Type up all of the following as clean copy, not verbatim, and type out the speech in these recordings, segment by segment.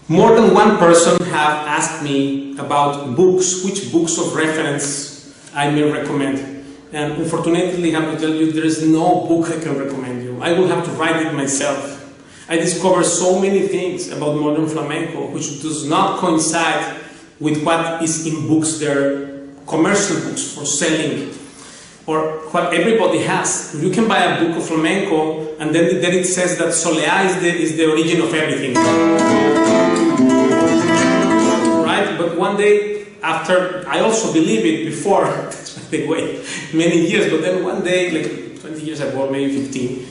More than one person have asked me about books, which books of reference I may recommend. And unfortunately, I have to tell you, there is no book I can recommend you. I will have to write it myself. I discovered so many things about modern flamenco which does not coincide with what is in books. They're commercial books for selling, or what everybody has. You can buy a book of flamenco and then it says that Soleá is the origin of everything. Right? But one day, after, I also believe it before, by the way, many years, but then one day, like 20 years ago, maybe 15,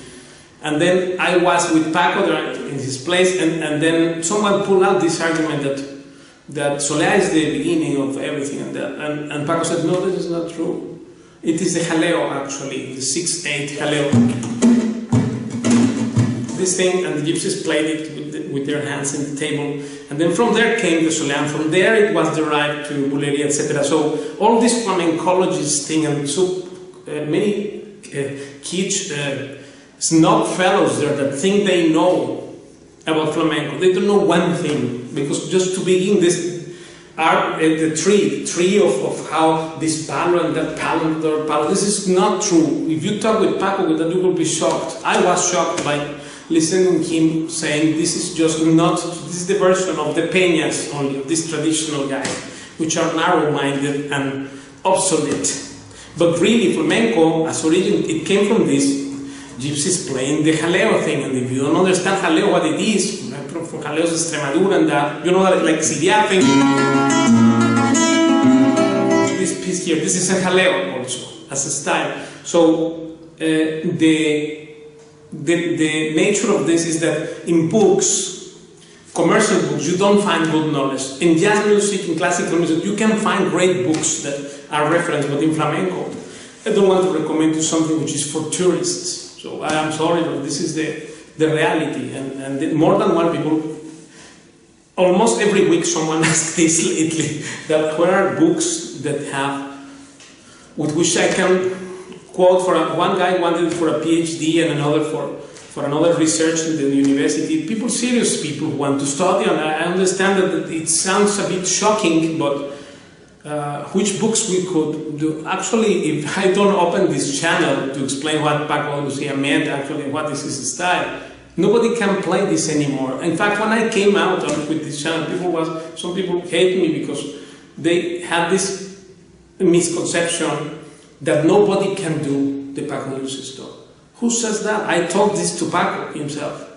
and then I was with Paco in his place, and then someone pulled out this argument that Soleá is the beginning of everything, and Paco said, no, this is not true. It is the jaleo, actually, the 6/8 jaleo. This thing, and the gypsies played it with their hands in the table, and then from there came the Soleá, and from there it was derived to bulería, etc. So all this flamencologist thing, and so many kitsch snob fellows there that think they know about flamenco. They don't know one thing, because just to begin this the tree of how this palo and that palo, this is not true. If you talk with Paco with that, you will be shocked. I was shocked by listening to him saying this is just not, this is the version of the peñas only, of these traditional guys, which are narrow-minded and obsolete. But really, flamenco, as origin, it came from this gypsies playing the jaleo thing, and if you don't understand jaleo, what it is, from jaleos de Extremadura and that, you know, like Syria thing. This piece here, this is a jaleo also, as a style. So the nature of this is that in books, commercial books, you don't find good knowledge. In jazz music, in classical music, you can find great books that are referenced, but in flamenco, I don't want to recommend you something which is for tourists. So I am sorry, but this is the reality, and more than one people, almost every week someone asks this lately, that where are books that have, with which I can quote, for one guy wanted it for a PhD and another for another research in the university, people, serious people who want to study, and I understand that it sounds a bit shocking, but which books we could do. Actually, if I don't open this channel to explain what Paco de Lucia meant, actually what is his style, nobody can play this anymore. In fact, when I came out with this channel, some people hate me because they had this misconception that nobody can do the Paco de Lucia stuff. Who says that? I told this to Paco himself.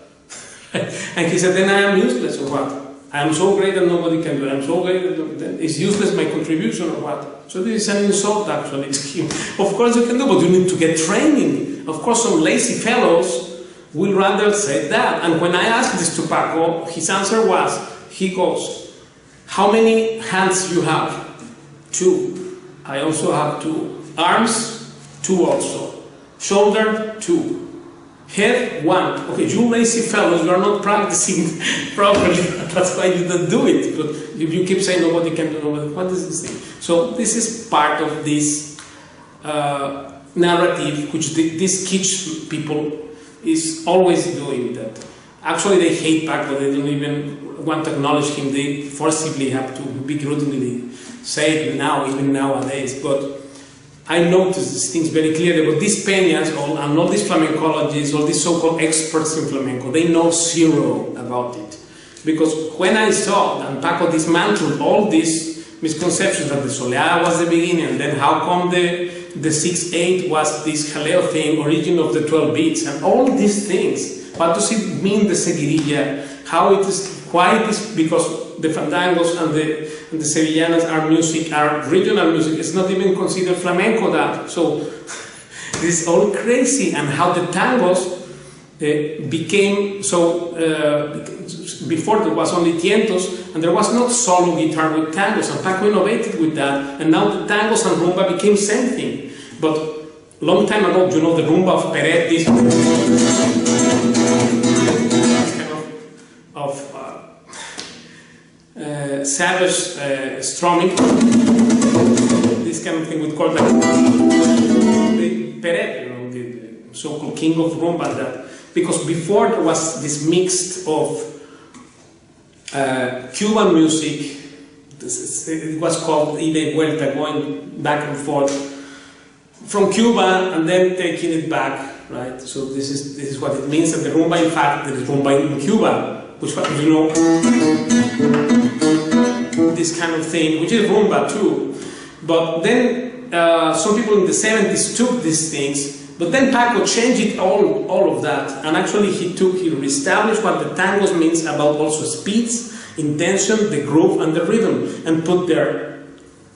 And he said, then I am useless or what? I am so great that nobody can do it. I am so great that it's useless my contribution or what? So this is an insult actually. Of course you can do, but you need to get training. Of course some lazy fellows will rather say that. And when I asked this to Paco, his answer was, he goes, how many hands you have? 2. I also have 2. Arms? 2 also. Shoulder? 2. Head? 1. Okay, you lazy fellows, you are not practicing properly. That's why you don't do it. But if you keep saying nobody can do nobody, what is this thing? So this is part of this narrative which these kitsch people is always doing. That actually they hate Paco, they don't even want to acknowledge him. They forcibly have to begrudgingly say it now, even nowadays. But I noticed these things very clearly, but these peñas and all these flamencologists, all these so-called experts in flamenco, they know zero about it. Because when I saw that Paco dismantled all these misconceptions that the Soleá was the beginning, and then how come the 6/8 was this jaleo thing, origin of the 12 beats, and all these things, what does it mean, the seguirilla, how it is, Why this? Because the fandangos and the sevillanas are regional music. It's not even considered flamenco that. So this is all crazy, and how the tangos became so. Before there was only tientos, and there was not solo guitar with tangos, and Paco innovated with that, and now the tangos and rumba became same thing. But long time ago, you know, the rumba of Peret, this kind of savage strumming, this kind of thing we call that the Peret, you know, the so-called king of rumba. That because before there was this mix of Cuban music, it was called ida y vuelta, going back and forth from Cuba and then taking it back, right? So this is what it means. And the rumba, in fact, there is rumba in Cuba, which, you know, this kind of thing, which is rumba too. But then some people in the 70s took these things. But then Paco changed it all of that, and actually he reestablished what the tangos means about also speeds, intention, the groove, and the rhythm, and put there.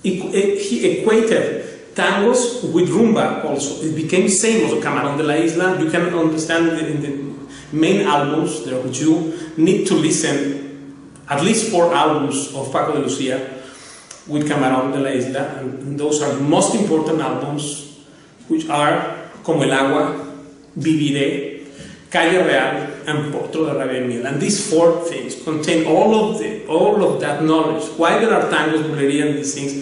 He equated tangos with rumba also. It became same also Camarón de la Isla. You can understand in the main albums there, which you need to listen at least 4 albums of Paco de Lucia with Camarón de la Isla, and those are the most important albums, which are Como el Agua, Viviré, Calle Real, and Potro de Rabia. And these 4 things contain all of that knowledge. Why there are tangos, bulería, and these things?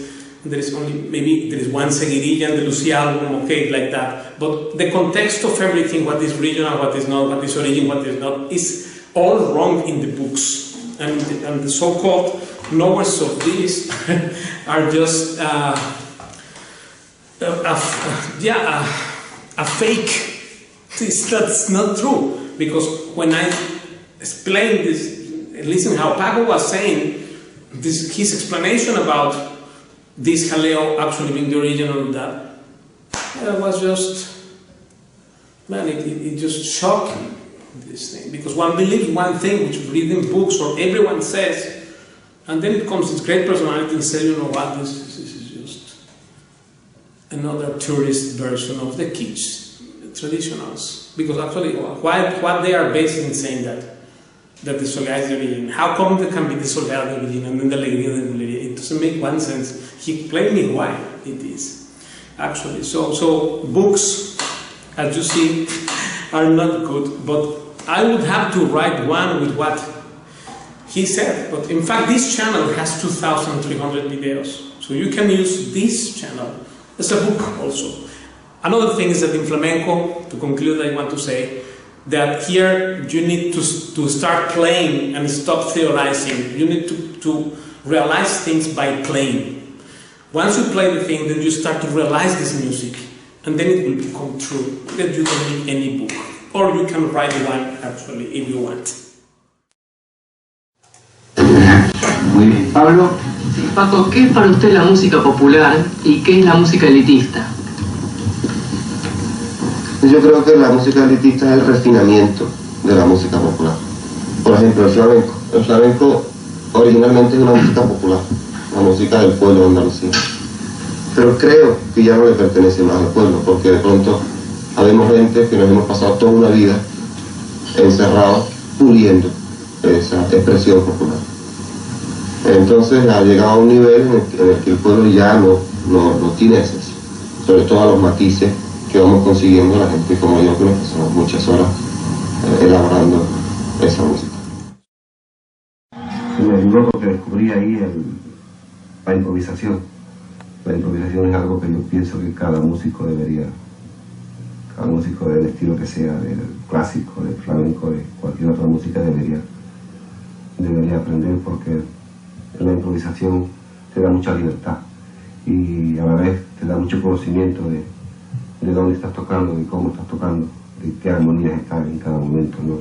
There is one seguirilla and the Lucia album, okay, like that. But the context of everything, what is regional, what is not, what is origin, what is not, is all wrong in the books. And the so-called knowers of this are just a fake. That's not true, because when I explain this, listen how Paco was saying this, his explanation about this jaleo actually being the original of that, was just, man, it just shocked me, this thing, because one believes one thing which reading books or everyone says, and then it comes this great personality and says, you know what, this is just another tourist version of the kitsch traditionals. Because actually, what they are basically saying that the soledad is the origin. How come there can be the soledad the origin and then the alegría de bulería? It doesn't make one sense. He explained me why it is actually. So books, as you see, are not good. But I would have to write one with what he said. But in fact, this channel has 2,300 videos, so you can use this channel as a book also. Another thing is that in flamenco, to conclude, I want to say that here you need to start playing and stop theorizing. You need to realize things by playing. Once you play the thing, then you start to realize this music, and then it will become true. That you can make any book, or you can write one actually if you want. Muy bien, Pablo. Paco, ¿qué es para usted la música popular y qué es la música elitista? Yo creo que la música elitista es el refinamiento de la música popular. Por ejemplo, el flamenco. El flamenco originalmente es una música popular, la música del pueblo de Andalucía. Pero creo que ya no le pertenece más al pueblo, porque de pronto habemos gente que nos hemos pasado toda una vida encerrados, puliendo esa expresión popular. Entonces ha llegado a un nivel en el que el pueblo ya no tiene acceso, sobre todo a los matices que vamos consiguiendo la gente como yo, que nos pasamos muchas horas elaborando esa música. Me ayudó porque descubrí ahí la improvisación. La improvisación es algo que yo pienso que cada músico del estilo que sea, del clásico, del flamenco, de cualquier otra música, debería aprender, porque la improvisación te da mucha libertad y a la vez te da mucho conocimiento de dónde estás tocando, de cómo estás tocando, de qué armonías están en cada momento, ¿no?